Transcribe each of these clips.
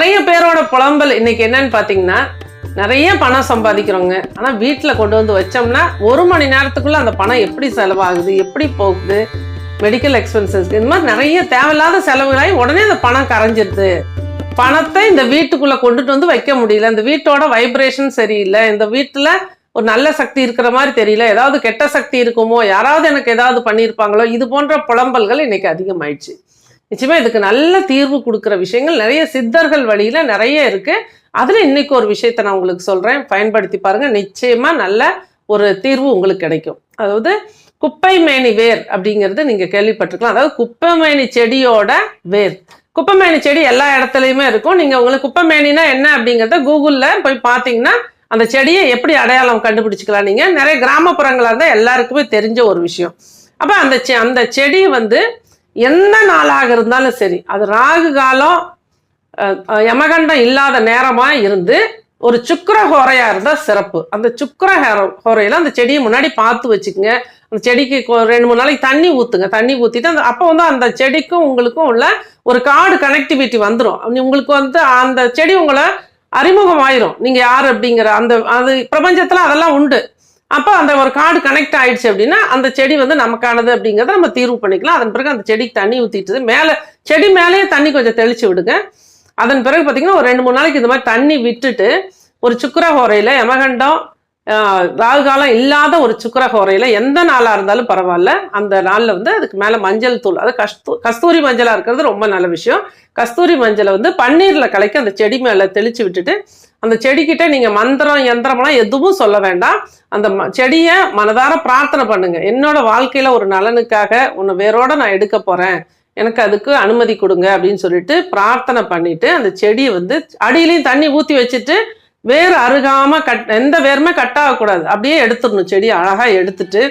நிறைய பேரோட புலம்பல் இன்னைக்கு என்னன்னு பாத்தீங்கன்னா, நிறைய பணம் சம்பாதிக்கிறோங்க. ஆனா வீட்டுல கொண்டு வந்து வச்சோம்னா 1 மணி நேரத்துக்குள்ள அந்த பணம் எப்படி செலவாகுது, எப்படி போகுது, மெடிக்கல் எக்ஸ்பென்சஸ், இந்த மாதிரி நிறைய தேவையில்லாத செலவுகளாகி உடனே அந்த பணம் கரைஞ்சிருது. பணத்தை இந்த வீட்டுக்குள்ள கொண்டுட்டு வந்து வைக்க முடியல, இந்த வீட்டோட வைப்ரேஷன் சரியில்லை, இந்த வீட்டுல ஒரு நல்ல சக்தி இருக்கிற மாதிரி தெரியல, ஏதாவது கெட்ட சக்தி இருக்குமோ, யாராவது எனக்கு ஏதாவது பண்ணியிருப்பாங்களோ, இது போன்ற புலம்பல்கள் இன்னைக்கு அதிகமாயிடுச்சு. நிச்சயமா இதுக்கு நல்ல தீர்வு கொடுக்குற விஷயங்கள் நிறைய சித்தர்கள் வழியில நிறைய இருக்கு. அதுல இன்னைக்கு ஒரு விஷயத்த நான் உங்களுக்கு சொல்றேன், பயன்படுத்தி பாருங்க. நிச்சயமா நல்ல ஒரு தீர்வு உங்களுக்கு கிடைக்கும். அதாவது குப்பைமேனி வேர் அப்படிங்கிறது நீங்க கேள்விப்பட்டிருக்கலாம். அதாவது குப்பைமேனி செடியோட வேர். குப்பைமேனி செடி எல்லா இடத்துலயுமே இருக்கும். நீங்க உங்களுக்கு குப்பைமேனினா என்ன அப்படிங்கிறத கூகுள்ல போய் பாத்தீங்கன்னா அந்த செடியை எப்படி அடையாளம் கண்டுபிடிச்சிக்கலாம். நீங்க நிறைய கிராமப்புறங்களா இருந்தா எல்லாருக்குமே தெரிஞ்ச ஒரு விஷயம். அப்ப அந்த செடி வந்து எந்த நாளாக இருந்தாலும் சரி, அது ராகு காலம் யமகண்டம் இல்லாத நேரமா இருந்து ஒரு சுக்கிர ஹோரையா இருந்தா சிறப்பு. அந்த சுக்கிர ஹோரையில அந்த செடியை முன்னாடி பார்த்து வச்சுக்கோங்க. அந்த செடிக்கு 2-3 நாளைக்கு தண்ணி ஊத்துங்க. தண்ணி ஊத்திட்டு அப்போ வந்து அந்த செடிக்கும் உங்களுக்கும் உள்ள ஒரு கார்டு கனெக்டிவிட்டி வந்துடும். உங்களுக்கு வந்து அந்த செடி உங்களை அறிமுகம் ஆயிரும், நீங்க யாரு அப்படிங்கிற அது பிரபஞ்சத்துல அதெல்லாம் உண்டு. அப்போ அந்த ஒரு கார்டு கனெக்ட் ஆயிடுச்சு அப்படின்னா அந்த செடி வந்து நமக்கானது அப்படிங்கிறத நம்ம தீர்வு பண்ணிக்கலாம். அதன் பிறகு அந்த செடிக்கு தண்ணி ஊத்திட்டு மேலே செடி மேலேயே தண்ணி கொஞ்சம் தெளிச்சு விடுங்க. அதன் பிறகு பார்த்தீங்கன்னா ஒரு 2-3 நாளைக்கு இந்த மாதிரி தண்ணி விட்டுட்டு ஒரு சுக்கிர ஹோரையில யமகண்டம் ராகு காலம் இல்லாத ஒரு சுக்கிர ஹோரையில எந்த நாளா இருந்தாலும் பரவாயில்ல, அந்த நாள்ல வந்து அதுக்கு மேல மஞ்சள் தூள், அது கஸ்தூரி மஞ்சளா இருக்கிறது ரொம்ப நல்ல விஷயம். கஸ்தூரி மஞ்சளை வந்து பன்னீர்ல கலக்கி அந்த செடி மேல தெளிச்சு விட்டுட்டு அந்த செடிக்கிட்ட நீங்க மந்திரம் யந்திரம்லாம் எதுவும் சொல்ல வேண்டாம். அந்த செடியை மனதார பிரார்த்தனை பண்ணுங்க. என்னோட வாழ்க்கையில ஒரு நலனுக்காக உன்னை வேரோட நான் எடுக்க போறேன், எனக்கு அதுக்கு அனுமதி கொடுங்க அப்படின்னு சொல்லிட்டு பிரார்த்தனை பண்ணிட்டு அந்த செடியை வந்து அடியிலையும் தண்ணி ஊத்தி வச்சுட்டு வேர் அருகாம எந்த வேருமே கட் ஆகக்கூடாது, அப்படியே எடுத்துடணும். செடியை அழகா எடுத்துட்டு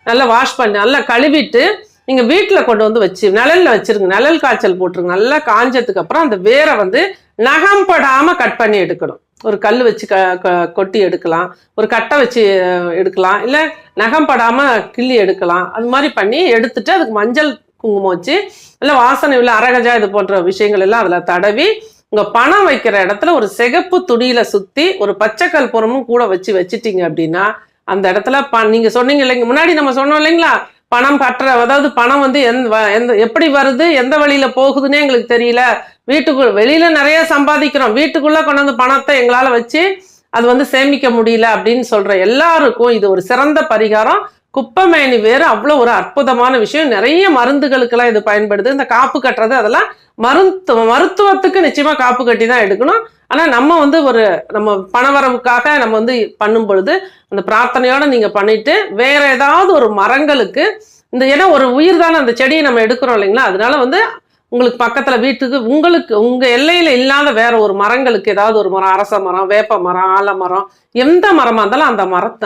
நல்லா வாஷ் பண்ணி நல்லா கழுவிட்டு நீங்க வீட்டுல கொண்டு வந்து வச்சு நிழல்ல வச்சிருங்க. நிழல் காய்ச்சல் போட்டுருங்க. நல்லா காஞ்சதுக்கு அப்புறம் அந்த வேரை வந்து நகம் படாம கட் பண்ணி எடுக்கணும். ஒரு கல் வச்சு கொட்டி எடுக்கலாம், ஒரு கட்டை வச்சு எடுக்கலாம், இல்லை நகம் படாம கிள்ளி எடுக்கலாம். அது மாதிரி பண்ணி எடுத்துட்டு அதுக்கு மஞ்சள் குங்குமம் வச்சு இல்லை வாசனை உள்ள அரகஜா இது போன்ற விஷயங்கள் எல்லாம் அதுல தடவி உங்க பணம் வைக்கிற இடத்துல ஒரு சிகப்பு துணியில சுத்தி ஒரு பச்சைக்கல் புறமும் கூட வச்சுட்டீங்க அப்படின்னா அந்த இடத்துல நீங்க சொன்னீங்க இல்லைங்க முன்னாடி, நம்ம சொன்னோம் இல்லைங்களா, பணம் அதாவது பணம் வந்து எப்படி வருது, எந்த வழியில போகுதுன்னே எங்களுக்கு தெரியல, வீட்டுக்குள்ள வெளியில நிறைய சம்பாதிக்கிறோம், வீட்டுக்குள்ள கொண்டு வந்து பணத்தை எங்களால வச்சு அது வந்து சேமிக்க முடியல அப்படின்னு சொல்ற எல்லாருக்கும் இது ஒரு சிறந்த பரிகாரம். குப்பைமேனி வேறு அவ்வளோ ஒரு அற்புதமான விஷயம். நிறைய மருந்துகளுக்கெல்லாம் இது பயன்படுது. இந்த காப்பு கட்டுறது அதெல்லாம் மருத்துவத்துக்கு நிச்சயமா காப்பு கட்டி தான் எடுக்கணும். ஆனா நம்ம வந்து நம்ம பணவரவுக்காக நம்ம வந்து பண்ணும் பொழுது அந்த பிரார்த்தனையோட நீங்க பண்ணிட்டு வேற ஏதாவது ஒரு மரங்களுக்கு ஏன்னா ஒரு உயிர் தானே அந்த செடியை நம்ம எடுக்கிறோம் இல்லைங்களா, அதனால வந்து உங்களுக்கு பக்கத்துல வீட்டுக்கு உங்க எல்லையில இல்லாத வேற ஒரு மரங்களுக்கு ஏதாவது ஒரு மரம், அரச மரம், வேப்ப மரம், ஆலமரம், எந்த மரமா இருந்தாலும்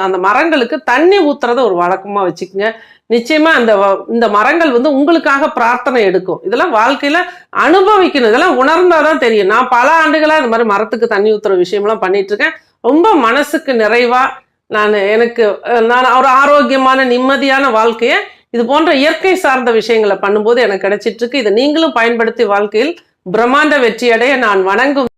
அந்த மரங்களுக்கு தண்ணி ஊத்துறத ஒரு வழக்கமா வச்சுக்கோங்க. நிச்சயமா இந்த மரங்கள் வந்து உங்களுக்காக பிரார்த்தனை எடுக்கும். இதெல்லாம் வாழ்க்கையில அனுபவிக்கணும், இதெல்லாம் உணர்ந்தாதான் தெரியும். நான் பல ஆண்டுகளா இந்த மாதிரி மரத்துக்கு தண்ணி ஊத்துற விஷயம்லாம் பண்ணிட்டு இருக்கேன். ரொம்ப மனசுக்கு நிறைவா நான் ஒரு ஆரோக்கியமான நிம்மதியான வாழ்க்கைய இது போன்ற இயற்கை சார்ந்த விஷயங்களை பண்ணும்போது எனக்கு கிடைச்சிட்டு இருக்கு. இதை நீங்களும் பயன்படுத்தி வாழ்க்கையில் பிரம்மாண்ட வெற்றியடைய நான் வணங்கும்